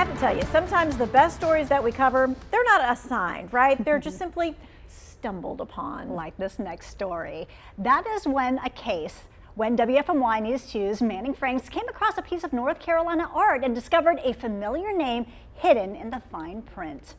have to tell you, sometimes the best stories that we cover, they're not assigned, right? They're just simply stumbled upon. Like this next story. That is when WFMY News 2's Manning Franks came across a piece of North Carolina art and discovered a familiar name hidden in the fine print.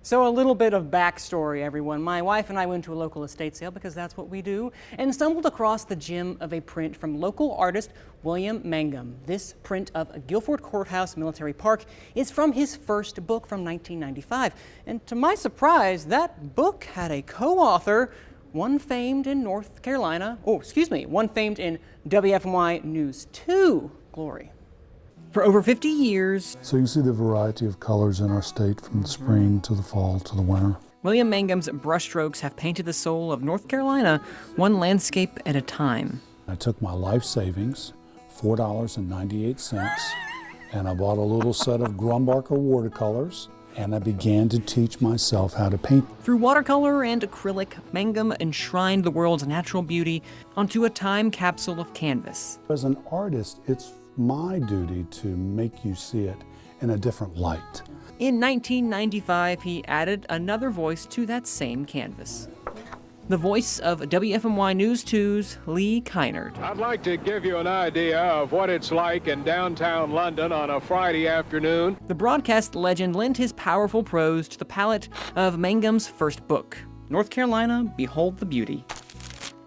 So a little bit of backstory, everyone. My wife and I went to a local estate sale because that's what we do, and stumbled across the gem of a print from local artist William Mangum. This print of Guilford Courthouse Military Park is from his first book from 1995. And to my surprise, that book had a co-author, one famed in North Carolina, one famed in WFMY News 2 glory. For over 50 years. So you can see the variety of colors in our state from the spring to the fall to the winter. William Mangum's brushstrokes have painted the soul of North Carolina one landscape at a time. I took my life savings, $4.98, and I bought a little set of Grumbarker watercolors, and I began to teach myself how to paint. Through watercolor and acrylic, Mangum enshrined the world's natural beauty onto a time capsule of canvas. As an artist, it's my duty to make you see it in a different light. In 1995, he added another voice to that same canvas. The voice of WFMY News 2's Lee Kinard. I'd like to give you an idea of what it's like in downtown London on a Friday afternoon. The broadcast legend lent his powerful prose to the palette of Mangum's first book, North Carolina, Behold the Beauty.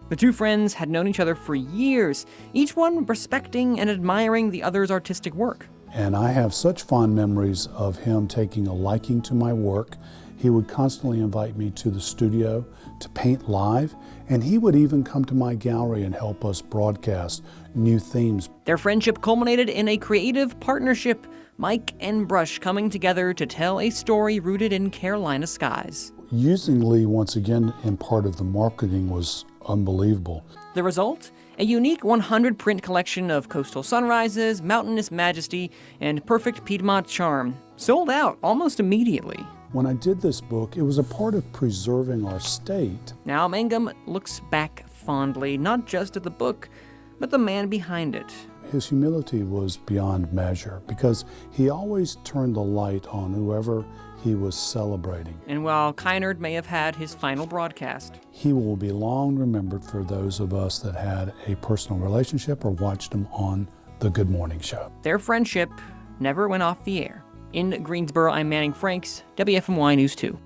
The two friends had known each other for years, each one respecting and admiring the other's artistic work. And I have such fond memories of him taking a liking to my work. He would constantly invite me to the studio to paint live, and he would even come to my gallery and help us broadcast new themes. Their friendship culminated in a creative partnership, Mike and Brush coming together to tell a story rooted in Carolina skies. Using Lee once again in part of the marketing was unbelievable. The result? A unique 100 print collection of coastal sunrises, mountainous majesty, and perfect Piedmont charm. Sold out almost immediately. When I did this book, it was a part of preserving our state. Now Mangum looks back fondly, not just at the book, but the man behind it. His humility was beyond measure because he always turned the light on whoever he was celebrating. And while Kinard may have had his final broadcast, he will be long remembered for those of us that had a personal relationship or watched him on the Good Morning Show. Their friendship never went off the air. In Greensboro, I'm Manning Franks, WFMY News 2.